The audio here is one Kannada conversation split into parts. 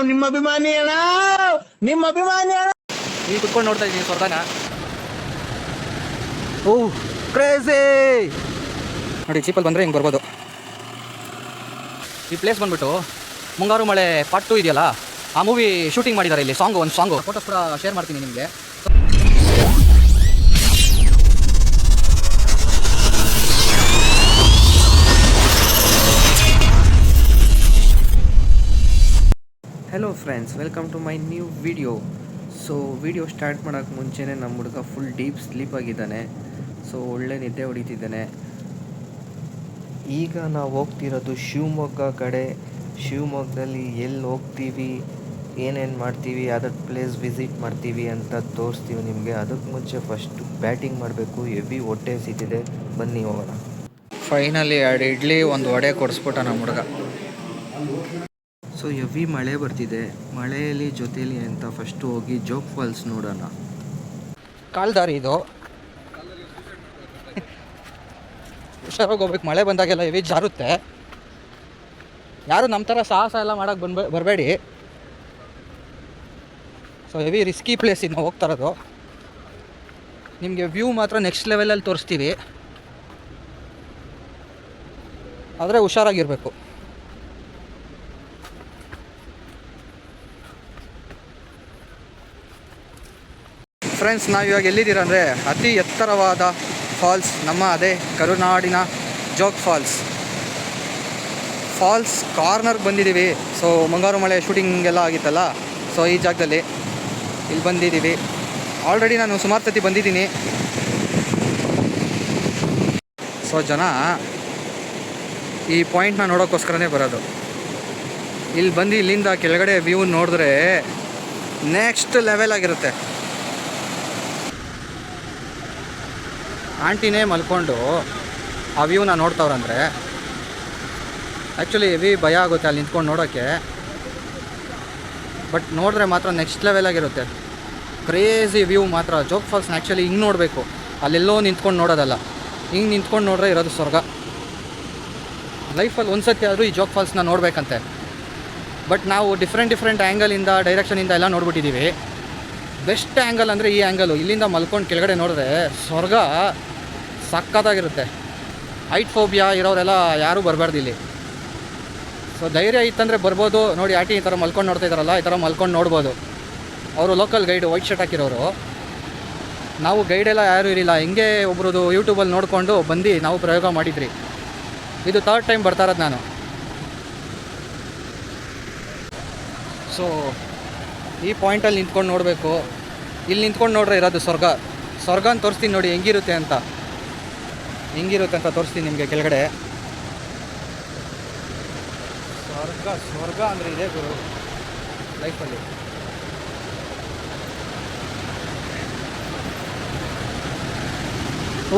ನಿಮ್ಮ ಅಭಿಮಾನಿ ಅಣ್ಣ, ನಿಮ್ಮ ಅಭಿಮಾನಿ ಅಣ್ಣ. ಈಗ ಕುತ್ಕೊಂಡು ನೋಡ್ತಾ ಇದ್ದೀನಿ ಸ್ವರ್ಗನ. ಓಹ್ ಕ್ರೇಜಿ ನೋಡಿ, ಚೀಪಲ್ಲಿ ಬಂದರೆ ಹಿಂಗೆ ಬರ್ಬೋದು. ಈ ಪ್ಲೇಸ್ ಬಂದ್ಬಿಟ್ಟು ಮುಂಗಾರು ಮಳೆ ಪಾರ್ಟ್ 2 ಇದೆಯಲ್ಲ, ಆ ಮೂವಿ ಶೂಟಿಂಗ್ ಮಾಡಿದ್ದಾರೆ ಇಲ್ಲಿ. ಒಂದು ಸಾಂಗು ಫೋಟೋಸ್ ಕೂಡ ಶೇರ್ ಮಾಡ್ತೀನಿ ನಿಮಗೆ. Hello friends, welcome to my new video. So video start ಮಾಡೋಕ್ಕೆ ಮುಂಚೆನೇ ನಮ್ಮ ಹುಡುಗ ಫುಲ್ ಡೀಪ್ ಸ್ಲೀಪ್ ಆಗಿದ್ದಾನೆ. ಸೊ ಒಳ್ಳೆ ನಿದ್ದೆ ಹೊಡಿತಿದ್ದಾನೆ. ಈಗ ನಾವು ಹೋಗ್ತಿರೋದು ಶಿವಮೊಗ್ಗ ಕಡೆ. ಶಿವಮೊಗ್ಗದಲ್ಲಿ ಎಲ್ಲಿ ಹೋಗ್ತೀವಿ, ಏನೇನು ಮಾಡ್ತೀವಿ, ಅದರ ಪ್ಲೇಸ್ ವಿಸಿಟ್ ಮಾಡ್ತೀವಿ ಅಂತ ತೋರಿಸ್ತೀವಿ ನಿಮಗೆ. ಅದಕ್ಕೆ ಮುಂಚೆ ಫಸ್ಟು ಬ್ಯಾಟಿಂಗ್ ಮಾಡಬೇಕು. ಹೆವಿ ಹೊಟ್ಟೆ ಸಿಕ್ಕಿದೆ, ಬನ್ನಿ ಹೋಗೋಣ. ಫೈನಲಿ 2 ಇಡ್ಲಿ 1 ವಡೆ ಕೊಡಿಸ್ಬಿಟ್ಟ ನಮ್ಮ ಹುಡುಗ. ಸೊ ಹೆವಿ ಮಳೆ ಬರ್ತಿದೆ. ಮಳೆಯಲ್ಲಿ ಜೊತೆಲಿ ಅಂತ ಫಸ್ಟು ಹೋಗಿ ಜೋಗ್ ಫಾಲ್ಸ್ ನೋಡೋಣ. ಕಾಲ್ದಾರಿ ಇದು, ಹುಷಾರಾಗಿ ಹೋಗ್ಬೇಕು. ಮಳೆ ಬಂದಾಗೆಲ್ಲ ಹೆವಿ ಜಾರುತ್ತೆ. ಯಾರು ನಮ್ಮ ಥರ ಸಾಹಸ ಎಲ್ಲ ಮಾಡೋಕ್ಕೆ ಬರಬೇಡಿ. ಸೊ ಹೆವಿ ರಿಸ್ಕಿ ಪ್ಲೇಸ್ ಇದು ನಾವು ಹೋಗ್ತಾ ಇರೋದು. ನಿಮಗೆ ವ್ಯೂ ಮಾತ್ರ ನೆಕ್ಸ್ಟ್ ಲೆವೆಲಲ್ಲಿ ತೋರಿಸ್ತೀವಿ, ಆದರೆ ಹುಷಾರಾಗಿರಬೇಕು. ಫ್ರೆಂಡ್ಸ್, ನಾವು ಇವಾಗ ಎಲ್ಲಿದ್ದೀರ ಅಂದರೆ ಅತಿ ಎತ್ತರವಾದ ಫಾಲ್ಸ್, ನಮ್ಮ ಅದೇ ಕರುನಾಡಿನ ಜೋಗ್ ಫಾಲ್ಸ್ ಕಾರ್ನರ್ಗೆ ಬಂದಿದ್ದೀವಿ. ಸೊ ಮುಂಗಾರು ಮಳೆ ಶೂಟಿಂಗ್ ಎಲ್ಲ ಆಗಿತ್ತಲ್ಲ, ಸೊ ಈ ಜಾಗದಲ್ಲಿ ಇಲ್ಲಿ ಬಂದಿದ್ದೀವಿ. ಆಲ್ರೆಡಿ ನಾನು ಸುಮಾರು ಸತಿ ಬಂದಿದ್ದೀನಿ. ಸೊ ಜನ ಈ ಪಾಯಿಂಟ್ನ ನೋಡೋಕ್ಕೋಸ್ಕರನೇ ಬರೋದು. ಇಲ್ಲಿ ಬಂದು ಇಲ್ಲಿಂದ ಕೆಳಗಡೆ ವ್ಯೂ ನೋಡಿದ್ರೆ ನೆಕ್ಸ್ಟ್ ಲೆವೆಲ್ ಆಗಿರುತ್ತೆ. ಆಂಟಿನೇ ಮಲ್ಕೊಂಡು ಆ ವ್ಯೂನ ನೋಡ್ತಾವ್ರಂದರೆ ಆ್ಯಕ್ಚುಲಿ ಹೆವಿ ಭಯ ಆಗುತ್ತೆ ಅಲ್ಲಿ ನಿಂತ್ಕೊಂಡು ನೋಡೋಕ್ಕೆ. ಬಟ್ ನೋಡಿದ್ರೆ ಮಾತ್ರ ನೆಕ್ಸ್ಟ್ ಲೆವೆಲ್ ಆಗಿರುತ್ತೆ. ಕ್ರೇಜಿ ವ್ಯೂ ಮಾತ್ರ. ಜೋಗ್ ಫಾಲ್ಸ್ನ ಆ್ಯಕ್ಚುಲಿ ಹಿಂಗೆ ನೋಡಬೇಕು, ಅಲ್ಲೆಲ್ಲೋ ನಿಂತ್ಕೊಂಡು ನೋಡೋದಲ್ಲ. ಹಿಂಗೆ ನಿಂತ್ಕೊಂಡು ನೋಡ್ರೆ ಇರೋದು ಸ್ವರ್ಗ. ಲೈಫಲ್ಲಿ ಒಂದು ಸತಿ ಆದರೂ ಈ ಜೋಗ್ ಫಾಲ್ಸ್ನ ನೋಡಬೇಕಂತೆ. ಬಟ್ ನಾವು ಡಿಫ್ರೆಂಟ್ ಆ್ಯಂಗಲಿಂದ, ಡೈರೆಕ್ಷನಿಂದ ಎಲ್ಲ ನೋಡ್ಬಿಟ್ಟಿದ್ದೀವಿ. ಬೆಸ್ಟ್ ಆ್ಯಂಗಲ್ ಅಂದರೆ ಈ ಆ್ಯಂಗಲು. ಇಲ್ಲಿಂದ ಮಲ್ಕೊಂಡು ಕೆಳಗಡೆ ನೋಡಿದ್ರೆ ಸ್ವರ್ಗ ಸಕ್ಕತ್ತಾಗಿರುತ್ತೆ. ಹೈಟ್ ಫೋಬಿಯಾ ಇರೋರೆಲ್ಲ ಯಾರೂ ಬರಬಾರ್ದು ಇಲ್ಲಿ. ಸೊ ಧೈರ್ಯ ಇತ್ತಂದರೆ ಬರ್ಬೋದು. ನೋಡಿ ಆಂಟಿ ಈ ಥರ ಮಲ್ಕೊಂಡು ನೋಡ್ತಾ ಇದ್ದಾರಲ್ಲ, ಈ ಥರ ಮಲ್ಕೊಂಡು ನೋಡ್ಬೋದು. ಅವರು ಲೋಕಲ್ ಗೈಡು, ವೈಟ್ ಶರ್ಟ್ ಹಾಕಿರೋರು. ನಾವು ಗೈಡೆಲ್ಲ ಯಾರೂ ಇರಲಿಲ್ಲ, ಹಿಂಗೆ ಒಬ್ರದ್ದು ಯೂಟ್ಯೂಬಲ್ಲಿ ನೋಡಿಕೊಂಡು ಬಂದು ನಾವು ಪ್ರಯೋಗ ಮಾಡಿದ್ರಿ. ಇದು 3rd ಟೈಮ್ ಬರ್ತಾ ಇರೋದು ನಾನು. ಸೊ ಈ ಪಾಯಿಂಟಲ್ಲಿ ನಿಂತ್ಕೊಂಡು ನೋಡಬೇಕು. ಇಲ್ಲಿ ನಿಂತ್ಕೊಂಡು ನೋಡ್ರೆ ಇರೋದು ಸ್ವರ್ಗನ ತೋರಿಸ್ತೀನಿ ನೋಡಿ ಹೆಂಗಿರುತ್ತೆ ಅಂತ ತೋರಿಸ್ತೀನಿ ನಿಮಗೆ. ಕೆಳಗಡೆ ಸ್ವರ್ಗ ಅಂದರೆ ಇದೆ ಗುರು ಲೈಫಲ್ಲಿ.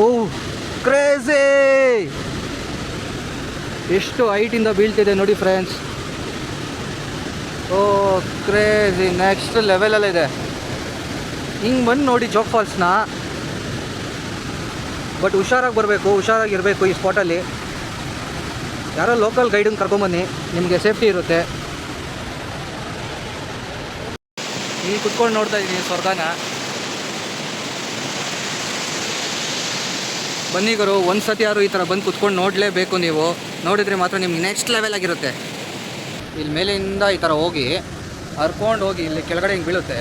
Oh crazy! ಎಷ್ಟು ಹೈಟಿಂದ ಬೀಳ್ತಿದೆ ನೋಡಿ ಫ್ರೆಂಡ್ಸ್. ಓ ಕ್ರೇಜಿ, ನೆಕ್ಸ್ಟ್ ಲೆವೆಲಲ್ಲಿದೆ. ಹಿಂಗೆ ಬಂದು ನೋಡಿ ಜೋಗ್ ಫಾಲ್ಸ್ನ. ಬಟ್ ಹುಷಾರಾಗಿ ಬರಬೇಕು, ಹುಷಾರಾಗಿರಬೇಕು. ಈ ಸ್ಪಾಟಲ್ಲಿ ಯಾರೋ ಲೋಕಲ್ ಗೈಡನ್ನು ಕರ್ಕೊಂಬನ್ನಿ, ನಿಮಗೆ ಸೇಫ್ಟಿ ಇರುತ್ತೆ. ಈಗ ಕುತ್ಕೊಂಡು ನೋಡ್ತಾ ಇದ್ದೀನಿ ಸ್ವರ್ಗನ. ಬನ್ನಿ ಗುರು, ಒಂದು ಸತಿ ಯಾರು ಈ ಥರ ಬಂದು ಕುತ್ಕೊಂಡು ನೋಡಲೇಬೇಕು. ನೀವು ನೋಡಿದರೆ ಮಾತ್ರ ನಿಮ್ಗೆ ನೆಕ್ಸ್ಟ್ ಲೆವೆಲ್ ಆಗಿರುತ್ತೆ. ಇಲ್ಲಿ ಮೇಲಿಂದ ಈ ಥರ ಹೋಗಿ ಹರ್ಕೊಂಡು ಹೋಗಿ ಇಲ್ಲಿ ಕೆಳಗಡೆ ಹಿಂಗೆ ಬೀಳುತ್ತೆ.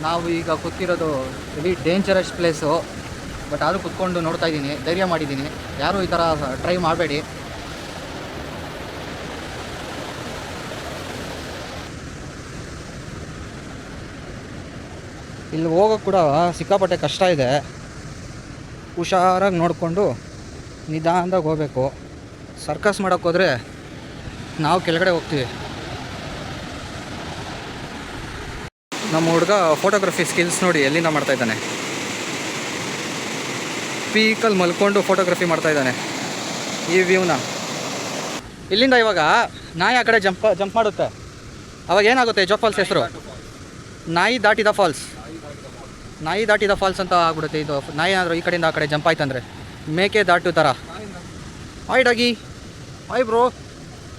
ನಾವು ಈಗ ಕೂತಿರೋದು ವೆರಿ ಡೇಂಜರಸ್ ಪ್ಲೇಸು. ಬಟ್ ಆದರೂ ಕುತ್ಕೊಂಡು ನೋಡ್ತಾ ಇದ್ದೀನಿ, ಧೈರ್ಯ ಮಾಡಿದ್ದೀನಿ. ಯಾರೂ ಈ ಥರ ಟ್ರೈ ಮಾಡಬೇಡಿ. ಇಲ್ಲಿ ಹೋಗೋಕ್ಕೆ ಕೂಡ ಸಿಕ್ಕಾಪಟ್ಟೆ ಕಷ್ಟ ಇದೆ. ಹುಷಾರಾಗಿ ನೋಡಿಕೊಂಡು ನಿಧಾನದಾಗ ಹೋಗಬೇಕು. ಸರ್ಕಸ್ ಮಾಡೋಕ್ಕೆ ಹೋದರೆ ನಾವು ಕೆಳಗಡೆ ಹೋಗ್ತೀವಿ. ನಮ್ಮ ಹುಡುಗ ಫೋಟೋಗ್ರಫಿ ಸ್ಕಿಲ್ಸ್ ನೋಡಿ ಎಲ್ಲಿಂದ ಮಾಡ್ತಾಯಿದ್ದಾನೆ. ಪೀಕಲ್ಲಿ ಮಲ್ಕೊಂಡು ಫೋಟೋಗ್ರಫಿ ಮಾಡ್ತಾಯಿದ್ದಾನೆ ಈ ವ್ಯೂನ. ಇಲ್ಲಿಂದ ಇವಾಗ ನಾಯಿ ಆ ಕಡೆ ಜಂಪ್ ಮಾಡುತ್ತೆ. ಅವಾಗ ಏನಾಗುತ್ತೆ, ಜೋಗ್ ಫಾಲ್ಸ್ ಹೆಸರು ನಾಯಿ ದಾಟಿದ ಫಾಲ್ಸ್. ನಾಯಿ ದಾಟಿದ ಫಾಲ್ಸ್ ಅಂತ ಆಗ್ಬಿಡುತ್ತೆ. ಇದು ನಾಯಿ ಏನಾದರೂ ಈ ಕಡೆಯಿಂದ ಆ ಕಡೆ ಜಂಪ್ ಆಯ್ತಂದರೆ ಮೇಕೆ ದಾಟು ಥರ. Hi doggy. ಹಾಯ್ ಬ್ರೋ,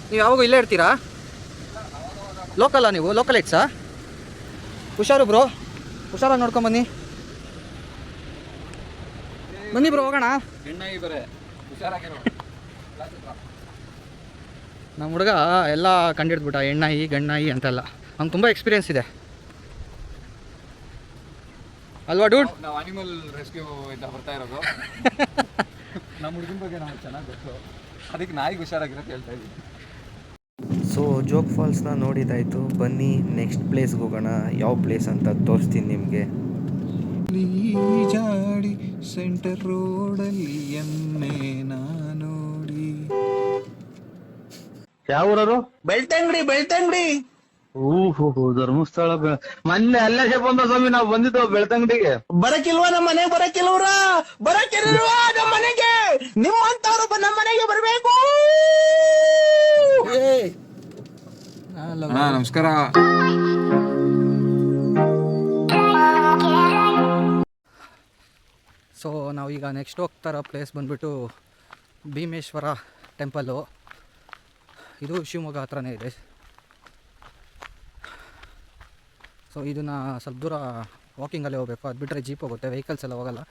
ನೀವು ಯಾವಾಗೂ ಇಲ್ಲೇ ಇರ್ತೀರಾ? ಲೋಕಲ್ಲ ನೀವು? ಲೋಕಲ್ ಇಟ್ಸಾ? ಹುಷಾರು ಬ್ರೋ, ಹುಷಾರಾಗಿ ನೋಡ್ಕೊಂಬನ್ನಿ. ಬನ್ನಿ ಬ್ರೋ ಹೋಗೋಣ. ನಮ್ಮ ಹುಡುಗ ಎಲ್ಲ ಕಂಡಿಡ್ಬಿಟ್ಟ, ಹೆಣ್ಣಾಯಿ ಗಣ್ಣಾಯಿ ಅಂತೆಲ್ಲ. ಅವ್ನು ತುಂಬ ಎಕ್ಸ್ಪೀರಿಯೆನ್ಸ್ ಇದೆ ಅಲ್ವಾ ಡೂಡ್? ನಾವು ಅನಿಮಲ್ ರೆಸ್ಕ್ಯೂ ಇಂದ ಬರ್ತಾ ಇರೋದು. ನಮ್ಮ ಹುಡುಗನ ಬಗ್ಗೆ ನಾವು ಚೆನ್ನಾಗಿ ಗೊತ್ತು, ಅದಕ್ಕೆ ನಾಯಿಗೆ ಹುಷಾರಾಗಿರೋದು ಹೇಳ್ತಾ ಇದ್ದೀವಿ. ಸೊ ಜೋಗ್ ಫಾಲ್ಸ್ನ ನೋಡಿದಾಯಿತು, ಬನ್ನಿ ನೆಕ್ಸ್ಟ್ ಪ್ಲೇಸ್ಗೆ ಹೋಗೋಣ. ಯಾವ ಪ್ಲೇಸ್ ಅಂತ ತೋರಿಸ್ತೀನಿ ನಿಮಗೆ. ಜಾಡಿ ಸೆಂಟರ್ ರೋಡಲ್ಲಿ ಎಮ್ಮೆನ ನೋಡಿ. ಯಾವ ಊರವರು? ಬೆಳ್ತಂಗಡಿ. ಬೆಳ್ತಂಗಡಿ ಓಹೋ, ಧರ್ಮಸ್ಥಳ. ಮೊನ್ನೆ ಅಲ್ಲೇ ಬಂದ ಸ್ವಾಮಿ, ನಾವು ಬಂದಿದ್ದು ಬೆಳ್ತಂಗಡಿಗೆ. ಬರಕಿಲ್ವಾ ನಮ್ಮ ಮನೆಗೆ? ಬರಕಿಲ್ವ್ರ? ಬರಕಿಲ್ವಾ ನಮ್ಮ ಮನೆಗೆ? ನಿಮ್ಮಂತವ್ರು ನಮ್ಮ ಮನೆಗೆ ಬರಬೇಕು. ನಮಸ್ಕಾರ. ಸೊ ನಾವೀಗ ನೆಕ್ಸ್ಟ್ ಹೋಗ್ತಾರೋ ಪ್ಲೇಸ್ ಬಂದುಬಿಟ್ಟು ಭೀಮೇಶ್ವರ ಟೆಂಪಲ್ಲು. ಇದು ಶಿವಮೊಗ್ಗ ಹತ್ರನೇ ಇದೆ. ಸೊ ಇದನ್ನು ಸ್ವಲ್ಪ ದೂರ ವಾಕಿಂಗಲ್ಲೇ ಹೋಗಬೇಕು. ಅದು ಬಿಟ್ಟರೆ ಜೀಪ್ ಹೋಗುತ್ತೆ, ವೆಹಿಕಲ್ಸ್ ಎಲ್ಲ ಹೋಗಲ್ಲ.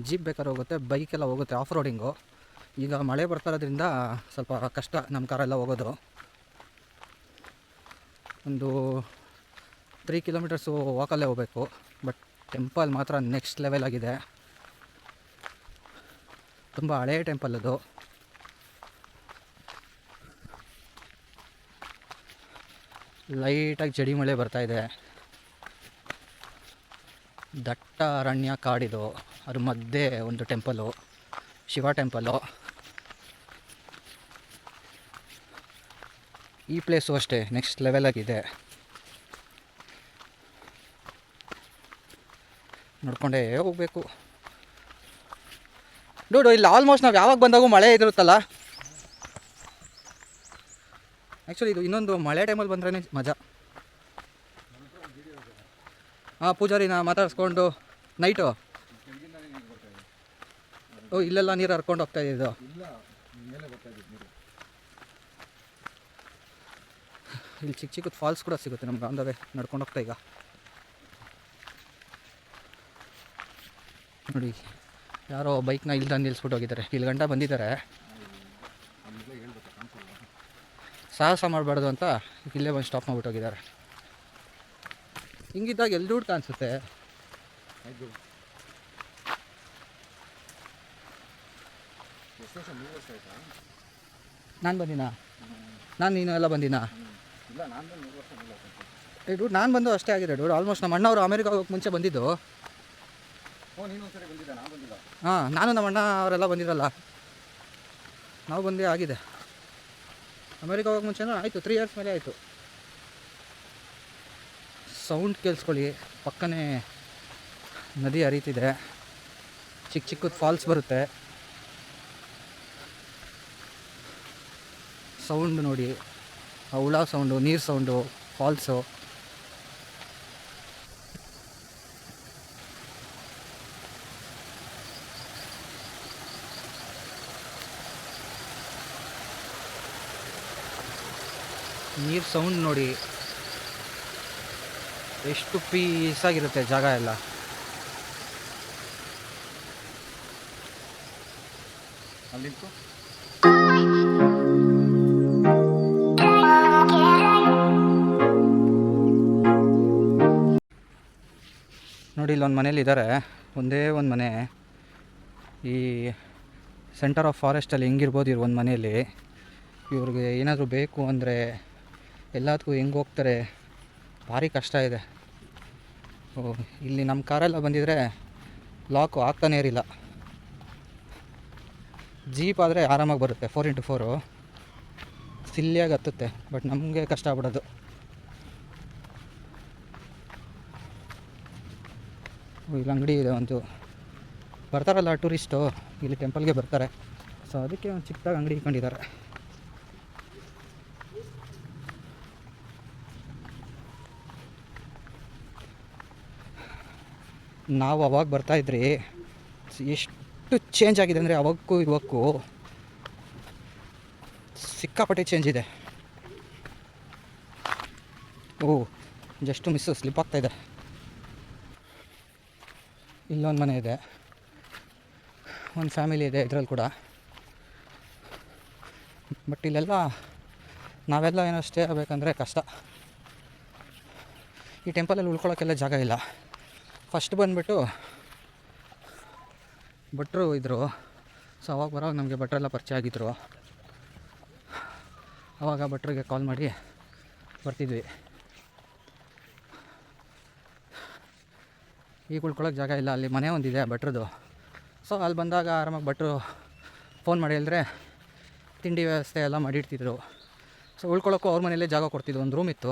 ಜೀಪ್ ಬೇಕಾದ್ರೆ ಹೋಗುತ್ತೆ, ಬೈಕೆಲ್ಲ ಹೋಗುತ್ತೆ ಆಫ್ ರೋಡಿಂಗು. ಈಗ ಮಳೆ ಬರ್ತಾ ಇರೋದ್ರಿಂದ ಸ್ವಲ್ಪ ಕಷ್ಟ ನಮ್ಮ ಕಾರೆಲ್ಲ ಹೋಗೋದು. ಒಂದು 3 ಕಿಲೋಮೀಟರ್ಸು ವಾಕಲ್ಲೇ ಹೋಗಬೇಕು. ಬಟ್ ಟೆಂಪಲ್ ಮಾತ್ರ ನೆಕ್ಸ್ಟ್ ಲೆವೆಲ್ ಆಗಿದೆ. ತುಂಬ ಹಳೆಯ ಟೆಂಪಲ್ ಅದು. ಲೈಟಾಗಿ ಜಡಿ ಮಳೆ ಬರ್ತಾಯಿದೆ. ದಟ್ಟ ಅರಣ್ಯ ಕಾಡಿದು, ಅದ್ರ ಮಧ್ಯೆ ಒಂದು ಟೆಂಪಲು, ಶಿವ ಟೆಂಪಲು. ಈ ಪ್ಲೇಸು ಅಷ್ಟೇ ನೆಕ್ಸ್ಟ್ ಲೆವೆಲಾಗಿದೆ. ನೋಡ್ಕೊಂಡೇ ಹೋಗಬೇಕು. ಡೂಡು, ಇಲ್ಲಿ ಆಲ್ಮೋಸ್ಟ್ ನಾವು ಯಾವಾಗ ಬಂದಾಗೂ ಮಳೆ ಇದಿರುತ್ತಲ್ಲ. ಆ್ಯಕ್ಚುಲಿ ಇದು ಇನ್ನೊಂದು ಮಳೆ ಟೈಮಲ್ಲಿ ಬಂದ್ರೇ ಮಜಾ. ಪೂಜಾರಿನ ಮಾತಾಡಿಸ್ಕೊಂಡು ನೈಟು ಇಲ್ಲೆಲ್ಲ ನೀರು ಹರ್ಕೊಂಡು ಹೋಗ್ತಾ ಇದ್ದು. ಇಲ್ಲಿ ಚಿಕ್ಕ ಚಿಕ್ಕದು ಫಾಲ್ಸ್ ಕೂಡ ಸಿಗುತ್ತೆ ನಮ್ಗೆ ಆನ್ ದ ವೇ ನಡ್ಕೊಂಡು ಹೋಗ್ತಾ. ಈಗ ನೋಡಿ, ಯಾರೋ ಬೈಕ್ನ ಇಲ್ಲಿ ತಂದು ನಿಲ್ಲಿಸ್ಬಿಟ್ಟು ಹೋಗಿದ್ದಾರೆ. ಇಲ್ಲಿ ಗಂಟ ಬಂದಿದ್ದಾರೆ. ಸಾಹಸ ಮಾಡಬಾರ್ದು ಅಂತ ಇಲ್ಲೇ ಬಂದು ಸ್ಟಾಪ್ ಮಾಡಿಬಿಟ್ಟು ಹೋಗಿದ್ದಾರೆ. ಹಿಂಗಿದ್ದಾಗ ಎಲ್ಲಿ ದುಡ್ಡು ಕಾಣಿಸುತ್ತೆ. ನಾನು ಬಂದಿನಾ? ನೀನು ಎಲ್ಲ ಬಂದಿನಾ? ಡೂಡ್ ನಾನು ಬಂದು ಅಷ್ಟೇ ಆಗಿದೆ ಡೂಡ್. ಆಲ್ಮೋಸ್ಟ್ ನಮ್ಮ ಅಣ್ಣವರು ಅಮೇರಿಕಾ ಹೋಗೋಕ್ಕೆ ಮುಂಚೆ ಬಂದಿದ್ದು. ನಾನು ನಮ್ಮ ಅಣ್ಣ ಅವರೆಲ್ಲ ಬಂದಿರಲ್ಲ, ನಾವು ಬಂದೇ ಆಗಿದೆ. ಅಮೇರಿಕಾ ಹೋಗೋಕ್ಕೆ ಮುಂಚೆನೂ ಆಯಿತು, 3 ಇಯರ್ಸ್ ಮೇಲೆ ಆಯಿತು. ಸೌಂಡ್ ಕೇಳಿಸ್ಕೊಳ್ಳಿ, ಪಕ್ಕನೇ ನದಿ ಹರಿತಿದೆ, ಚಿಕ್ಕ ಚಿಕ್ಕದು ಫಾಲ್ಸ್ ಬರುತ್ತೆ. ಸೌಂಡ್ ನೋಡಿ, ಹುಳ ಸೌಂಡು, ನೀರು ಸೌಂಡು, ಫಾಲ್ಸು. ನೀರು ಸೌಂಡ್ ನೋಡಿ, ಎಷ್ಟು ಪೀಸಾಗಿರುತ್ತೆ ಜಾಗ ಎಲ್ಲ. ಅಲ್ಲಿಂತು ನೋಡಿ, ಇಲ್ಲೊಂದು ಮನೇಲಿ ಇದ್ದಾರೆ, ಒಂದೇ ಒಂದು ಮನೆ. ಈ ಸೆಂಟರ್ ಆಫ್ ಫಾರೆಸ್ಟಲ್ಲಿ ಹೆಂಗಿರ್ಬೋದು ಇವ್ರು ಒಂದು ಮನೆಯಲ್ಲಿ. ಇವ್ರಿಗೆ ಏನಾದರೂ ಬೇಕು ಅಂದರೆ ಎಲ್ಲದಕ್ಕೂ ಹೆಂಗೆ ಹೋಗ್ತಾರೆ, ಭಾರಿ ಕಷ್ಟ ಇದೆ. ಇಲ್ಲಿ ನಮ್ಮ ಕಾರೆಲ್ಲ ಬಂದಿದ್ದರೆ ಲಾಕು ಆಗ್ತಾನೇ ಇರಲಿಲ್ಲ. ಜೀಪ್ ಆದರೆ ಆರಾಮಾಗಿ ಬರುತ್ತೆ, 4x4 ಸಿಲ್ಲಿಯಾಗಿ ಹತ್ತುತ್ತೆ. ಬಟ್ ನಮಗೆ ಕಷ್ಟ ಆಗ್ಬಿಡೋದು. ಇಲ್ಲಿ ಅಂಗಡಿ ಇದೆ ಒಂದು, ಬರ್ತಾರಲ್ಲ ಟೂರಿಸ್ಟು, ಇಲ್ಲಿ ಟೆಂಪಲ್ಗೆ ಬರ್ತಾರೆ. ಸೊ ಅದಕ್ಕೆ ಒಂದು ಚಿಕ್ಕದಾಗಿ ಅಂಗಡಿ ಇಟ್ಕೊಂಡಿದ್ದಾರೆ. ನಾವು ಅವಾಗ ಬರ್ತಾಯಿದ್ರಿ, ಎಷ್ಟು ಚೇಂಜ್ ಆಗಿದೆ ಅಂದರೆ ಅವಾಗೂ ಇವಕ್ಕೂ. ಸಿಕ್ಕಾಪಟ್ಟೆ ಚೇಂಜ್ ಇದೆ. ಓ ಜಸ್ಟ್ ಮಿಸ್ಸು, ಸ್ಲಿಪ್ ಆಗ್ತಾಯಿದೆ. ಇಲ್ಲೊಂದು ಮನೆ ಇದೆ, ಒಂದು ಫ್ಯಾಮಿಲಿ ಇದೆ ಇದರಲ್ಲಿ ಕೂಡ. ಬಟ್ ಇಲ್ಲೆಲ್ಲ ನಾವೆಲ್ಲ ಏನೋ ಸ್ಟೇ ಆಗಬೇಕಂದ್ರೆ ಕಷ್ಟ. ಈ ಟೆಂಪಲಲ್ಲಿ ಉಳ್ಕೊಳ್ಳೋಕ್ಕೆಲ್ಲ ಜಾಗ ಇಲ್ಲ. ಫಸ್ಟ್ ಬಂದುಬಿಟ್ಟು ಭಟ್ರು ಇದ್ದರು. ಸೊ ಅವಾಗ ಬರೋವಾಗ ನಮಗೆ ಭಟ್ರೆಲ್ಲ ಪರಿಚಯ ಆಗಿದ್ದರು. ಆವಾಗ ಭಟ್ರಿಗೆ ಕಾಲ್ ಮಾಡಿ ಬರ್ತಿದ್ವಿ. ಈಗ ಉಳ್ಕೊಳ್ಳೋಕೆ ಜಾಗ ಇಲ್ಲ. ಅಲ್ಲಿ ಮನೆ ಒಂದಿದೆ ಭಟ್ರದ್ದು. ಸೊ ಅಲ್ಲಿ ಬಂದಾಗ ಆರಾಮಾಗಿ ಭಟ್ರು ಫೋನ್ ಮಾಡಿ ಹೇಳಿದ್ರೆ ತಿಂಡಿ ವ್ಯವಸ್ಥೆ ಎಲ್ಲ ಮಾಡಿಡ್ತಿದ್ರು. ಸೊ ಉಳ್ಕೊಳ್ಳೋಕ್ಕೂ ಅವ್ರ ಮನೆಯಲ್ಲೇ ಜಾಗ ಕೊಡ್ತಿದ್ರು. ಒಂದು ರೂಮ್ ಇತ್ತು,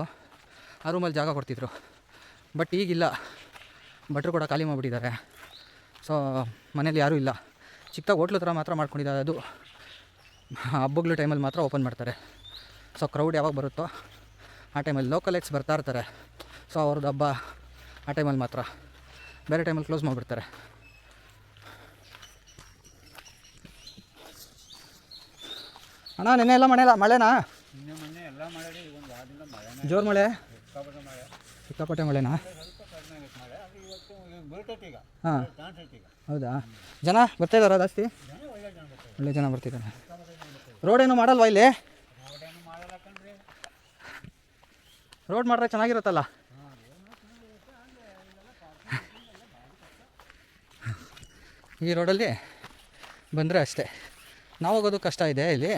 ಆ ರೂಮಲ್ಲಿ ಜಾಗ ಕೊಡ್ತಿದ್ರು. ಬಟ್ ಈಗಿಲ್ಲ, ಭಟ್ರು ಕೂಡ ಖಾಲಿ ಮಾಡಿಬಿಟ್ಟಿದ್ದಾರೆ. ಸೊ ಮನೇಲಿ ಯಾರೂ ಇಲ್ಲ. ಚಿಕ್ಕದಾಗಿ ಹೋಟ್ಲು ಥರ ಮಾತ್ರ ಮಾಡ್ಕೊಂಡಿದ್ದಾರೆ. ಅದು ಹಬ್ಬಗಳ ಟೈಮಲ್ಲಿ ಮಾತ್ರ ಓಪನ್ ಮಾಡ್ತಾರೆ. ಸೊ ಕ್ರೌಡ್ ಯಾವಾಗ ಬರುತ್ತೋ ಆ ಟೈಮಲ್ಲಿ ಲೋಕಲ್ ಎಕ್ಸ್ ಬರ್ತಾ ಇರ್ತಾರೆ. ಸೊ ಅವ್ರದ್ದು ಹಬ್ಬ ಆ ಟೈಮಲ್ಲಿ ಮಾತ್ರ, ಬೇರೆ ಟೈಮಲ್ಲಿ ಕ್ಲೋಸ್ ಮಾಡಿಬಿಡ್ತಾರೆ. ಅಣ್ಣ ನೆನ್ನೆ ಎಲ್ಲ ಮಳೆನಾ? ಜೋರು ಮಳೆ, ಸಿಕ್ಕಾಪಟ್ಟೆ ಮಳೆನಾ? ಹಾಂ ಹೌದಾ? ಜನ ಬರ್ತಾಯಿದ್ದಾರಾ ಜಾಸ್ತಿ? ಒಳ್ಳೆ ಜನ ಬರ್ತಿದ್ದಾರೆ. ರೋಡ್ ಏನು ಮಾಡಲ್ವಾ ಇಲ್ಲಿ? ರೋಡ್ ಮಾಡಿದ್ರೆ ಚೆನ್ನಾಗಿರುತ್ತಲ್ಲ. ಈ ರೋಡಲ್ಲಿ ಬಂದರೆ ಅಷ್ಟೇ. ನಾವು ಹೋಗೋದು ಕಷ್ಟ ಇದೆ. ಇಲ್ಲಿ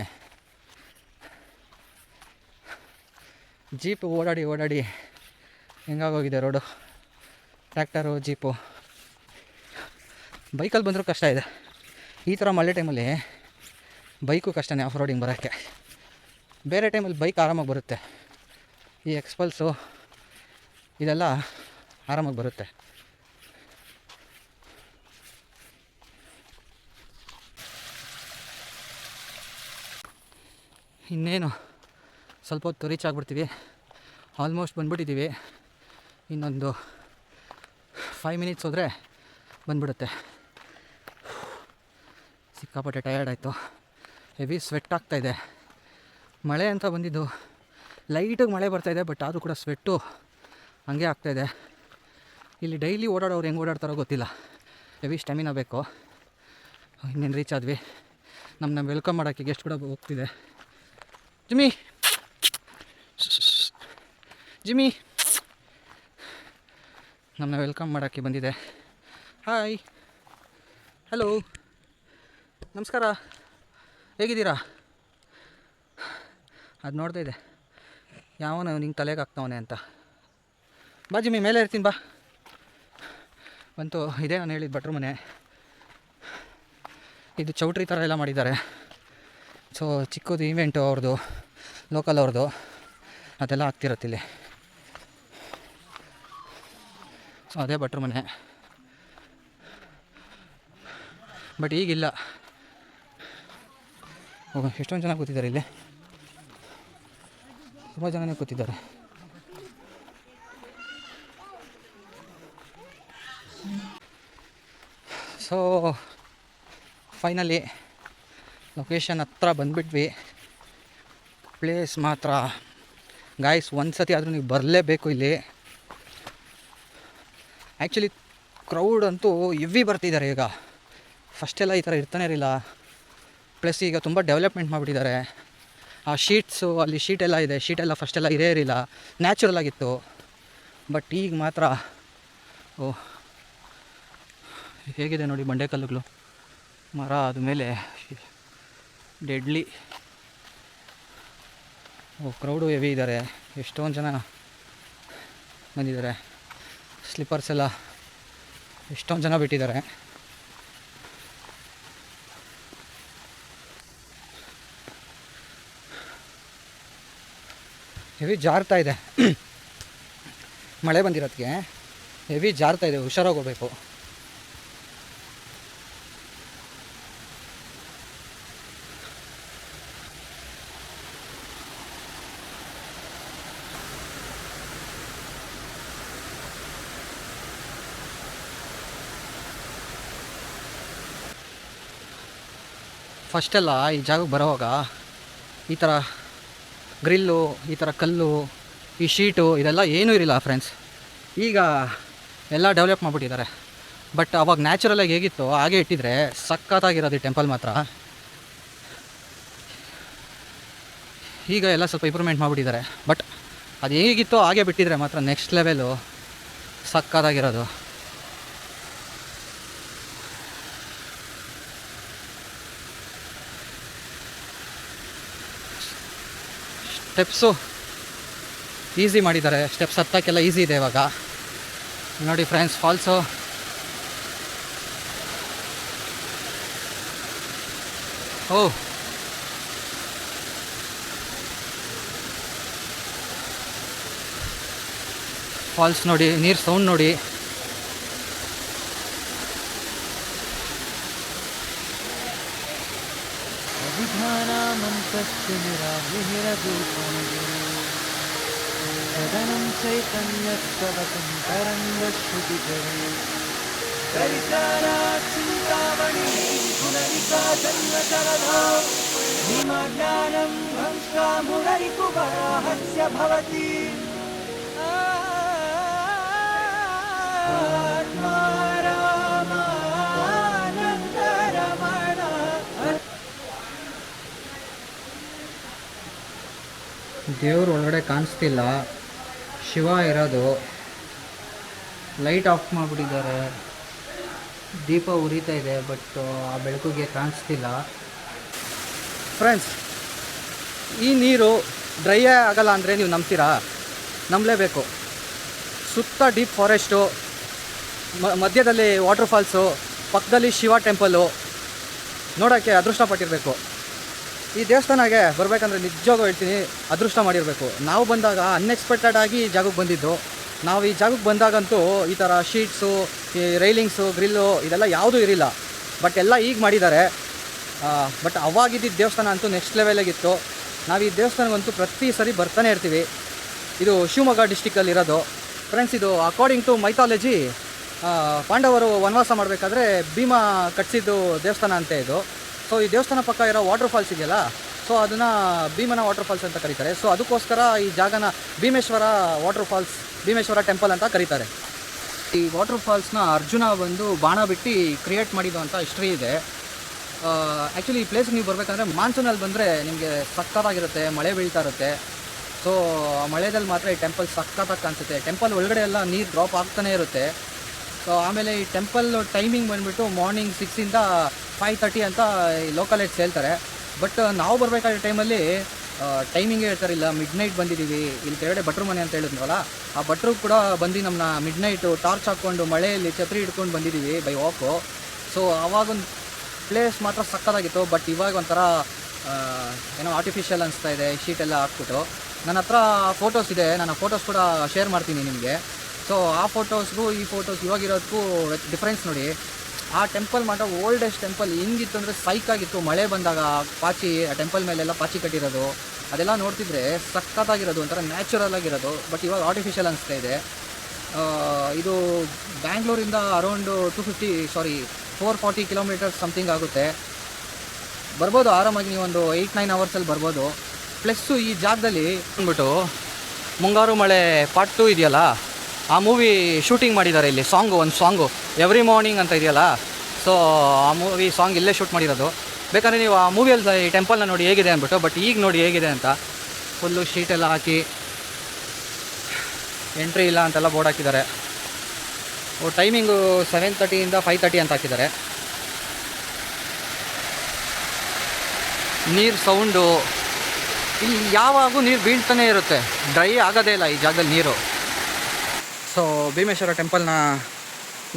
ಜೀಪ್ ಓಡಾಡಿ ಹೆಂಗಾಗೋಗಿದೆ ರೋಡು. ಟ್ರ್ಯಾಕ್ಟರು, ಜೀಪು, ಬೈಕಲ್ಲಿ ಬಂದರೂ ಕಷ್ಟ ಇದೆ. ಈ ಥರ ಮಳೆ ಟೈಮಲ್ಲಿ ಬೈಕು ಕಷ್ಟನೇ ಆಫ್ ರೋಡಿಂಗ್ ಬರೋಕ್ಕೆ. ಬೇರೆ ಟೈಮಲ್ಲಿ ಬೈಕ್ ಆರಾಮಾಗಿ ಬರುತ್ತೆ. ಈ ಎಕ್ಸ್ಪಲ್ಸು ಇದೆಲ್ಲ ಆರಾಮಾಗಿ ಬರುತ್ತೆ. ಇನ್ನೇನು ಸ್ವಲ್ಪ ಹೊತ್ತು ರೀಚ್ ಆಗಿಬಿಡ್ತೀವಿ. ಆಲ್ಮೋಸ್ಟ್ ಬಂದ್ಬಿಟ್ಟಿದ್ದೀವಿ. ಇನ್ನೊಂದು 5 ಮಿನಿಟ್ಸ್ ಹೋದರೆ ಬಂದ್ಬಿಡುತ್ತೆ. ಸಿಕ್ಕಾಪಟ್ಟೆ ಟಯರ್ಡ್ ಆಯಿತು. ಹೆವಿ ಸ್ವೆಟ್ ಆಗ್ತಾಯಿದೆ. ಮಳೆ ಅಂತ ಬಂದಿದ್ದು, ಲೈಟಾಗಿ ಮಳೆ ಬರ್ತಾಯಿದೆ. ಬಟ್ ಆದರೂ ಕೂಡ ಸ್ವೆಟ್ಟು ಹಂಗೆ ಆಗ್ತಾಯಿದೆ. ಇಲ್ಲಿ ಡೈಲಿ ಓಡಾಡೋರು ಹೆಂಗೆ ಓಡಾಡ್ತಾರೋ ಗೊತ್ತಿಲ್ಲ. ಹೆವಿ ಸ್ಟೆಮಿನಾ ಬೇಕು. ಇನ್ನೇನು ರೀಚ್ ಆದ್ವಿ. ನಮ್ಮನ್ನ ವೆಲ್ಕಮ್ ಮಾಡೋಕ್ಕೆ ಗೆಸ್ಟ್ ಕೂಡ ಹೋಗ್ತಿದೆ. ಜಿಮ್ಮಿ ನಮ್ಮನ್ನ ವೆಲ್ಕಮ್ ಮಾಡೋಕ್ಕೆ ಬಂದಿದೆ. ಹಾಯ್, ಹಲೋ, ನಮಸ್ಕಾರ, ಹೇಗಿದ್ದೀರಾ? ಅದು ನೋಡ್ತಾ ಇದೆ ಯಾವನು ನಿಂಗೆ ತಲೆಗೆ ಹಾಕ್ತವನೆ ಅಂತ. ಬಾ ಜಿಮ್ಮಿ, ಮೇಲೆ ಇರ್ತೀನಿ ಬಾ. ಬಂತು. ಇದೇ ನಾನು ಹೇಳಿದ ಭಟ್ರ ಮನೆ. ಇದು ಚೌಟ್ರಿ ಥರ ಎಲ್ಲ ಮಾಡಿದ್ದಾರೆ. ಸೊ ಚಿಕ್ಕದು ಈವೆಂಟು ಅವ್ರದ್ದು, ಲೋಕಲ್ ಅವ್ರದ್ದು, ಅದೆಲ್ಲ ಆಗ್ತಿರತ್ತಿಲ್ಲಿ. ಸೊ ಅದೇ ಭಟ್ರ ಮನೆ. ಬಟ್ ಈಗಿಲ್ಲ. ಎಷ್ಟೊಂದು ಜನ ಕೂತಿದ್ದಾರೆ ಇಲ್ಲಿ, ತುಂಬ ಜನನೇ ಕೂತಿದ್ದಾರೆ. ಸೊ ಫೈನಲಿ ಲೊಕೇಶನ್ ಹತ್ರ ಬಂದುಬಿಟ್ವಿ. ಪ್ಲೇಸ್ ಮಾತ್ರ ಗಾಯ್ಸ್ ಒಂದು ಸತಿ ಆದರೂ ನೀವು ಬರಲೇಬೇಕು ಇಲ್ಲಿ. ಆ್ಯಕ್ಚುಲಿ ಕ್ರೌಡ್ ಅಂತೂ ಹೆವಿ ಬರ್ತಿದ್ದಾರೆ ಈಗ. ಫಸ್ಟೆಲ್ಲ ಈ ಥರ ಇರ್ತಾನೆ ಇರಲಿಲ್ಲ. ಪ್ಲಸ್ ಈಗ ತುಂಬ ಡೆವಲಪ್ಮೆಂಟ್ ಮಾಡಿಬಿಟ್ಟಿದ್ದಾರೆ. ಆ ಶೀಟ್ಸು, ಅಲ್ಲಿ ಶೀಟೆಲ್ಲ ಇದೆ. ಶೀಟೆಲ್ಲ ಫಸ್ಟೆಲ್ಲ ಇರೇ ಇರಲಿಲ್ಲ, ನ್ಯಾಚುರಲ್ ಆಗಿತ್ತು. ಬಟ್ ಈಗ ಮಾತ್ರ ಹೇಗಿದೆ ನೋಡಿ ಬಂಡೆಕಲ್ಲುಗಳು, ಮರ, ಆದಮೇಲೆ ಡೆಡ್ಲಿ. ಕ್ರೌಡು ಹೆವಿ ಇದ್ದಾರೆ. ಎಷ್ಟೊಂದು ಜನ ಬಂದಿದ್ದಾರೆ. ಸ್ಲಿಪ್ಪರ್ಸ್ ಎಲ್ಲ ಎಷ್ಟೊಂದು ಜನ ಬಿಟ್ಟಿದ್ದಾರೆ. ಹೆವಿ ಜಾರ್ತಾ ಇದೆ. ಮಳೆ ಬಂದಿರೋದಕ್ಕೆ ಹೆವಿ ಜಾರ್ತಾ ಇದೆ. ಹುಷಾರಾಗಿ ಹೋಗ್ಬೇಕು. ಫಸ್ಟೆಲ್ಲ ಈ ಜಾಗಕ್ಕೆ ಬರೋವಾಗ ಈ ಥರ ಗ್ರಿಲ್ಲು, ಈ ಥರ ಕಲ್ಲು, ಈ ಶೀಟು ಇದೆಲ್ಲ ಏನೂ ಇರಲಿಲ್ಲ ಫ್ರೆಂಡ್ಸ್. ಈಗ ಎಲ್ಲ ಡೆವಲಪ್ ಮಾಡಿಬಿಟ್ಟಿದ್ದಾರೆ. ಬಟ್ ಅವಾಗ ನ್ಯಾಚುರಲಾಗಿ ಹೇಗಿತ್ತು ಹಾಗೆ ಇಟ್ಟಿದ್ರೆ ಸಖತ್ತಾಗಿರೋದು ಈ ಟೆಂಪಲ್ ಮಾತ್ರ. ಈಗ ಎಲ್ಲ ಸ್ವಲ್ಪ ಇಂಪ್ರೂವ್ಮೆಂಟ್ ಮಾಡಿಬಿಟ್ಟಿದ್ದಾರೆ. ಬಟ್ ಅದು ಹೇಗಿತ್ತು ಹಾಗೆ ಬಿಟ್ಟಿದ್ರೆ ಮಾತ್ರ ನೆಕ್ಸ್ಟ್ ಲೆವೆಲು ಸಖತ್ತಾಗಿರೋದು. ಸ್ಟೆಪ್ಸು ಈಸಿ ಮಾಡಿದ್ದಾರೆ. ಸ್ಟೆಪ್ಸ್ ಹತ್ತಕ್ಕೆಲ್ಲ ಈಸಿ ಇದೆ ಇವಾಗ. ನೋಡಿ ಫ್ರೆಂಡ್ಸ್, ಫಾಲ್ಸು ಫಾಲ್ಸ್ ನೋಡಿ, ನೀರು ಸೌಂಡ್ ನೋಡಿ. ದೇವ್ರು ಒಳಗಡೆ ಕಾಣಿಸ್ತಿಲ್ಲ, ಶಿವ ಇರೋದು. ಲೈಟ್ ಆಫ್ ಮಾಡಿಬಿಟ್ಟಿದ್ದಾರೆ, ದೀಪ ಉರಿತಾ ಇದೆ, ಬಟ್ ಆ ಬೆಳಕಿಗೆ ಕಾಣಿಸ್ತಿಲ್ಲ. ಫ್ರೆಂಡ್ಸ್, ಈ ನೀರು ಡ್ರೈಯೇ ಆಗಲ್ಲ ಅಂದರೆ ನೀವು ನಂಬ್ತೀರಾ? ನಂಬಲೇಬೇಕು. ಸುತ್ತ ಡೀಪ್ ಫಾರೆಸ್ಟು, ಮಧ್ಯದಲ್ಲಿ ವಾಟರ್ ಫಾಲ್ಸು, ಪಕ್ಕದಲ್ಲಿ ಶಿವ ಟೆಂಪಲ್ಲು. ನೋಡೋಕ್ಕೆ ಅದೃಷ್ಟ ಪಟ್ಟಿರಬೇಕು. ಈ ದೇವಸ್ಥಾನಕ್ಕೆ ಬರಬೇಕಂದ್ರೆ ನಿಜವಾಗೂ ಹೇಳ್ತೀನಿ, ಅದೃಷ್ಟ ಮಾಡಿರಬೇಕು. ನಾವು ಬಂದಾಗ ಅನ್ಎಕ್ಸ್ಪೆಕ್ಟೆಡ್ ಆಗಿ ಈ ಜಾಗಕ್ಕೆ ಬಂದಿದ್ದು. ನಾವು ಈ ಜಾಗಕ್ಕೆ ಬಂದಾಗಂತೂ ಈ ಥರ ಶೀಟ್ಸು, ಈ ರೈಲಿಂಗ್ಸು, ಗ್ರಿಲ್ಲು ಇದೆಲ್ಲ ಯಾವುದೂ ಇರಲಿಲ್ಲ. ಬಟ್ ಎಲ್ಲ ಈಗ ಮಾಡಿದ್ದಾರೆ. ಬಟ್ ಅವಾಗಿದ್ದ ದೇವಸ್ಥಾನ ಅಂತೂ ನೆಕ್ಸ್ಟ್ ಲೆವೆಲಾಗಿತ್ತು. ನಾವು ಈ ದೇವಸ್ಥಾನಕ್ಕಂತೂ ಪ್ರತಿ ಸರಿ ಬರ್ತಾನೆ ಇರ್ತೀವಿ. ಇದು ಶಿವಮೊಗ್ಗ ಡಿಸ್ಟಿಕಲ್ಲಿರೋದು ಫ್ರೆಂಡ್ಸ್. ಇದು ಅಕಾರ್ಡಿಂಗ್ ಟು ಮೈಥಾಲಜಿ ಪಾಂಡವರು ವನವಾಸ ಮಾಡಬೇಕಾದ್ರೆ ಭೀಮ ಕಟ್ಟಿಸಿದ್ದು ದೇವಸ್ಥಾನ ಅಂತೆ ಇದು. ಸೊ ಈ ದೇವಸ್ಥಾನ ಪಕ್ಕ ಇರೋ ವಾಟರ್ ಫಾಲ್ಸ್ ಇದೆಯಲ್ಲ, ಸೊ ಅದನ್ನು ಭೀಮನ ವಾಟರ್ ಫಾಲ್ಸ್ ಅಂತ ಕರೀತಾರೆ. ಸೊ ಅದಕ್ಕೋಸ್ಕರ ಈ ಜಾಗನ Bhimeshwara water falls, Bhimeshwara temple ಅಂತ ಕರೀತಾರೆ. ಈ ವಾಟರ್ ಫಾಲ್ಸ್ನ ಅರ್ಜುನ ಬಂದು ಬಾಣ ಬಿಟ್ಟು ಕ್ರಿಯೇಟ್ ಮಾಡಿದ್ದು ಅಂತ ಹಿಸ್ಟ್ರಿ ಇದೆ. ಆ್ಯಕ್ಚುಲಿ ಈ ಪ್ಲೇಸ್ಗೆ ನೀವು ಬರಬೇಕಂದ್ರೆ ಮಾನ್ಸೂನಲ್ಲಿ ಬಂದರೆ ನಿಮಗೆ ಸಕ್ಕತ್ತಾಗಿರುತ್ತೆ, ಮಳೆ ಬೀಳ್ತಾ ಇರುತ್ತೆ. ಸೊ ಆ ಮಳೆದಲ್ಲಿ ಮಾತ್ರ ಈ ಟೆಂಪಲ್ ಸಕ್ಕತ್ತಾಗಿ ಕಾಣಿಸುತ್ತೆ. ಟೆಂಪಲ್ ಒಳಗಡೆ ಎಲ್ಲ ನೀರು ಡ್ರಾಪ್ ಆಗ್ತಾನೆ ಇರುತ್ತೆ. ಸೊ ಆಮೇಲೆ ಈ ಟೆಂಪಲ್ ಟೈಮಿಂಗ್ ಬಂದುಬಿಟ್ಟು ಮಾರ್ನಿಂಗ್ 6 to 5:30 ಅಂತ ಈ ಲೋಕಲೈಟ್ಸ್ ಹೇಳ್ತಾರೆ. ಬಟ್ ನಾವು ಬರಬೇಕಾದ ಟೈಮಲ್ಲಿ ಟೈಮಿಂಗೇ ಹೇಳ್ತಾರಿಲ್ಲ. ಮಿಡ್ ನೈಟ್ ಬಂದಿದ್ದೀವಿ. ಇಲ್ಲಿ ಕೆಳಗಡೆ ಭಟ್ರು ಮನೆ ಅಂತ ಹೇಳಿದ್ನವಲ್ಲ, ಆ ಭಟ್ರು ಕೂಡ ಬಂದು ನಮ್ಮನ್ನ ಮಿಡ್ ನೈಟು ಟಾರ್ಚ್ ಹಾಕ್ಕೊಂಡು ಮಳೆಯಲ್ಲಿ ಛತ್ರಿ ಹಿಡ್ಕೊಂಡು ಬಂದಿದ್ದೀವಿ ಬೈ ವಾಕು. ಸೊ ಆವಾಗೊಂದು ಪ್ಲೇಸ್ ಮಾತ್ರ ಸಕ್ಕತ್ತಾಗಿತ್ತು. ಬಟ್ ಇವಾಗ ಒಂಥರ ಏನೋ ಆರ್ಟಿಫಿಷಿಯಲ್ ಅನಿಸ್ತಾ ಇದೆ, ಶೀಟೆಲ್ಲ ಹಾಕ್ಬಿಟ್ಟು. ನನ್ನ ಹತ್ರ ಫೋಟೋಸ್ ಇದೆ, ನಾನು ಫೋಟೋಸ್ ಕೂಡ ಶೇರ್ ಮಾಡ್ತೀನಿ ನಿಮಗೆ. ಸೊ ಆ ಫೋಟೋಸ್ಗೂ ಈ ಫೋಟೋಸ್ ಇವಾಗಿರೋದಕ್ಕೂ ಡಿಫ್ರೆನ್ಸ್ ನೋಡಿ. ಆ ಟೆಂಪಲ್ ಮಾತ್ರ ಓಲ್ಡೆಸ್ಟ್ ಟೆಂಪಲ್ ಹೆಂಗಿತ್ತು ಅಂದರೆ ಸೈಕಾಗಿತ್ತು. ಮಳೆ ಬಂದಾಗ ಪಾಚಿ, ಆ ಟೆಂಪಲ್ ಮೇಲೆಲ್ಲ ಪಾಚಿ ಕಟ್ಟಿರೋದು ಅದೆಲ್ಲ ನೋಡ್ತಿದ್ರೆ ಸಖತ್ತಾಗಿರೋದು, ಒಂಥರ ನ್ಯಾಚುರಲ್ ಆಗಿರೋದು. ಬಟ್ ಇವಾಗ ಆರ್ಟಿಫಿಷಿಯಲ್ ಅನಿಸ್ತಾ ಇದೆ. ಇದು ಬ್ಯಾಂಗ್ಳೂರಿಂದ ಅರೌಂಡು 440 ಕಿಲೋಮೀಟರ್ಸ್ ಸಮಥಿಂಗ್ ಆಗುತ್ತೆ. ಬರ್ಬೋದು ಆರಾಮಾಗಿ, ನೀವು ಒಂದು 8-9 ಅವರ್ಸಲ್ಲಿ ಬರ್ಬೋದು. ಪ್ಲಸ್ಸು ಈ ಜಾಗದಲ್ಲಿ ಅಂದ್ಬಿಟ್ಟು ಮುಂಗಾರು ಮಳೆ ಪಾರ್ಟ್ 2 ಇದೆಯಲ್ಲ, ಆ ಮೂವಿ ಶೂಟಿಂಗ್ ಮಾಡಿದ್ದಾರೆ ಇಲ್ಲಿ. ಒಂದು ಸಾಂಗು ಎವ್ರಿ ಮಾರ್ನಿಂಗ್ ಅಂತ ಇದೆಯಲ್ಲ, ಸೊ ಆ ಮೂವಿ ಸಾಂಗ್ ಇಲ್ಲೇ ಶೂಟ್ ಮಾಡಿರೋದು. ಬೇಕಾದ್ರೆ ನೀವು ಆ ಮೂವಿಯಲ್ಲಿ ಈ ಟೆಂಪಲ್ನ ನೋಡಿ ಹೇಗಿದೆ ಅಂದ್ಬಿಟ್ಟು. ಬಟ್ ಈಗ ನೋಡಿ ಹೇಗಿದೆ ಅಂತ, ಫುಲ್ಲು ಶೀಟೆಲ್ಲ ಹಾಕಿ ಎಂಟ್ರಿ ಇಲ್ಲ ಅಂತೆಲ್ಲ ಬೋರ್ಡ್ ಹಾಕಿದ್ದಾರೆ. ಟೈಮಿಂಗು 7:30 to 5:30 ಅಂತ ಹಾಕಿದ್ದಾರೆ. ನೀರು ಸೌಂಡು, ಇಲ್ಲಿ ಯಾವಾಗೂ ನೀರು ಬೀಳ್ತಾನೆ ಇರುತ್ತೆ, ಡ್ರೈ ಆಗೋದೇ ಇಲ್ಲ ಈ ಜಾಗದಲ್ಲಿ ನೀರು. ಸೊ ಭೀಮೇಶ್ವರ ಟೆಂಪಲ್ನ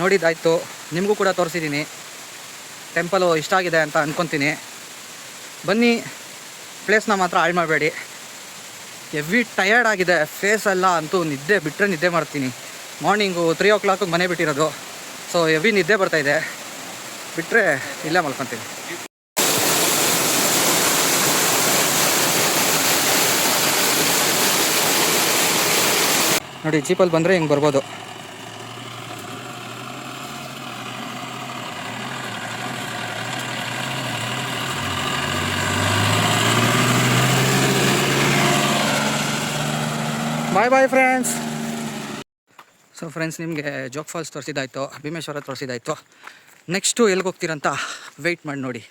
ನೋಡಿದ್ದಾಯಿತು, ನಿಮಗೂ ಕೂಡ ತೋರಿಸಿದ್ದೀನಿ. ಟೆಂಪಲು ಇಷ್ಟ ಆಗಿದೆ ಅಂತ ಅಂದ್ಕೊತೀನಿ. ಬನ್ನಿ, ಪ್ಲೇಸ್ನ ಮಾತ್ರ ಹಾಳು ಮಾಡಬೇಡಿ. ಹೆವಿ ಟಯರ್ಡ್ ಆಗಿದೆ ಫೇಸೆಲ್ಲ, ಅಂತೂ ನಿದ್ದೆ ಬಿಟ್ಟರೆ ನಿದ್ದೆ ಮಾಡ್ತೀನಿ. ಮಾರ್ನಿಂಗು 3 o'clock ಮನೆ ಬಿಟ್ಟಿರೋದು. ಸೊ ಹೆವಿ ನಿದ್ದೆ ಬರ್ತಾಯಿದೆ, ಬಿಟ್ಟರೆ ಇಲ್ಲೇ ಮಲ್ಕೊತೀನಿ. ನೋಡಿ, ಜೀಪಲ್ಲಿ ಬಂದರೆ ಹಿಂಗೆ ಬರ್ಬೋದು. ಬಾಯ್ ಬಾಯ್ ಫ್ರೆಂಡ್ಸ್. ಸೊ ಫ್ರೆಂಡ್ಸ್, ನಿಮಗೆ ಜೋಗ್ ಫಾಲ್ಸ್ ತೋರಿಸಿದ್ದಾಯಿತು, ಭೀಮೇಶ್ವರ ತೋರಿಸಿದ್ದಾಯಿತು. ನೆಕ್ಸ್ಟು ಎಲ್ಲಿಗೆ ಹೋಗ್ತೀರಂತ ವೆಯ್ಟ್ ಮಾಡಿ ನೋಡಿ.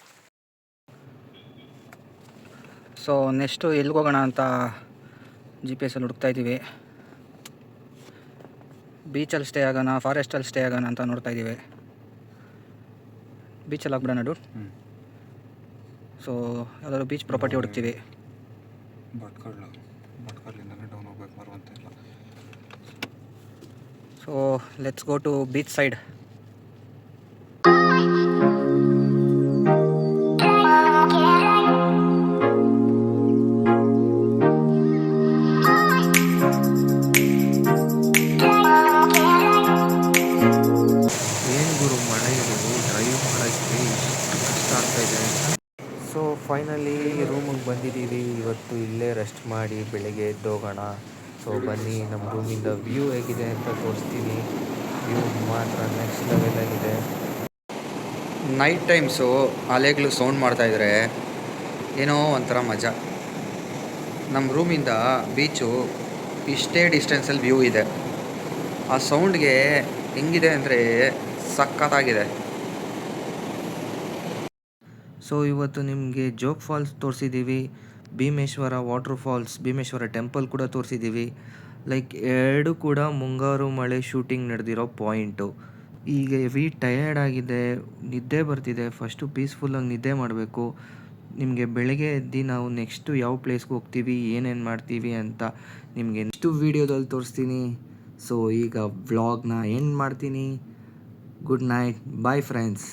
ಸೊ ನೆಕ್ಸ್ಟು ಎಲ್ಲಿಗೆ ಹೋಗೋಣ ಅಂತ GPS ಅಲ್ಲಿ ಹುಡುಕ್ತಾ ಇದ್ದೀವಿ. ಬೀಚಲ್ಲಿ ಸ್ಟೇ ಆಗೋಣ, ಫಾರೆಸ್ಟಲ್ಲಿ ಸ್ಟೇ ಆಗೋಣ ಅಂತ ನೋಡ್ತಾ ಇದ್ದೀವಿ. ಬೀಚಲ್ಲಿ ಆಗ್ಬಿಡೋಣ ಡೂಡ್. ಸೊ ಯಾವ್ದಾದ್ರು ಬೀಚ್ ಪ್ರಾಪರ್ಟಿ ಹುಡುಕ್ತೀವಿ. ಭಟ್ಕಳ್ಳಿಂದನೇ ಡೌನ್ ಹೋಗ್ಬೇಕು ಬರುವಂತ ಇಲ್ಲ. So let's go to beach side. ಏನು ಗುರು ಮಳೆ ಇರೋದು, ಡ್ರೈವ್ ಮಾಡೋಕ್ಕೆ ಇಷ್ಟು ಕಷ್ಟ ಆಗ್ತಾಯಿದೆ. ಸೊ ಫೈನಲಿ ರೂಮಿಗೆ ಬಂದಿದ್ದೀವಿ. ಇವತ್ತು ಇಲ್ಲೇ ರೆಸ್ಟ್ ಮಾಡಿ ಬೆಳಗ್ಗೆ ಎದ್ದೋಗೋಣ. ಸೊ ಬನ್ನಿ, ನಮ್ಮ ರೂಮಿಂದ ವ್ಯೂ ಹೇಗಿದೆ ಅಂತ ತೋರಿಸ್ತೀನಿ. ವ್ಯೂ ಮಾತ್ರ ನೆಕ್ಸ್ಟ್ ಲೆವೆಲಲ್ಲಿದೆ. ನೈಟ್ ಟೈಮ್ಸು ಅಲೆಗಳು ಸೌಂಡ್ ಮಾಡ್ತಾಯಿದ್ರೆ ಏನೋ ಒಂಥರ ಮಜಾ. ನಮ್ಮ ರೂಮಿಂದ ಬೀಚು ಇಷ್ಟೇ ಡಿಸ್ಟೆನ್ಸಲ್ಲಿ ವ್ಯೂ ಇದೆ. ಆ ಸೌಂಡ್ಗೆ ಹೆಂಗಿದೆ ಅಂದರೆ ಸಖತ್ತಾಗಿದೆ. ಸೊ ಇವತ್ತು ನಿಮಗೆ ಜೋಗ್ ಫಾಲ್ಸ್ ತೋರಿಸಿದ್ದೀವಿ, Bhimeshwara water falls, Bhimeshwara temple ಕೂಡ ತೋರಿಸಿದ್ದೀವಿ. ಲೈಕ್ ಎರಡು ಕೂಡ ಮುಂಗಾರು ಮಳೆ ಶೂಟಿಂಗ್ ನಡೆದಿರೋ ಪಾಯಿಂಟು. ಈಗ ಹೆವಿ ಟಯರ್ಡ್ ಆಗಿದೆ, ನಿದ್ದೆ ಬರ್ತಿದೆ. ಫಸ್ಟು ಪೀಸ್ಫುಲ್ಲಾಗಿ ನಿದ್ದೆ ಮಾಡಬೇಕು. ನಿಮಗೆ ಬೆಳಗ್ಗೆ ಎದ್ದು ನಾವು ನೆಕ್ಸ್ಟು ಯಾವ ಪ್ಲೇಸ್ಗೆ ಹೋಗ್ತೀವಿ, ಏನೇನು ಮಾಡ್ತೀವಿ ಅಂತ ನಿಮಗೆ ನೆಕ್ಸ್ಟು ವೀಡಿಯೋದಲ್ಲಿ ತೋರಿಸ್ತೀನಿ. ಸೊ ಈಗ ವ್ಲಾಗ್ನ ಎಂಡ್ ಮಾಡ್ತೀನಿ. Good night, bye friends.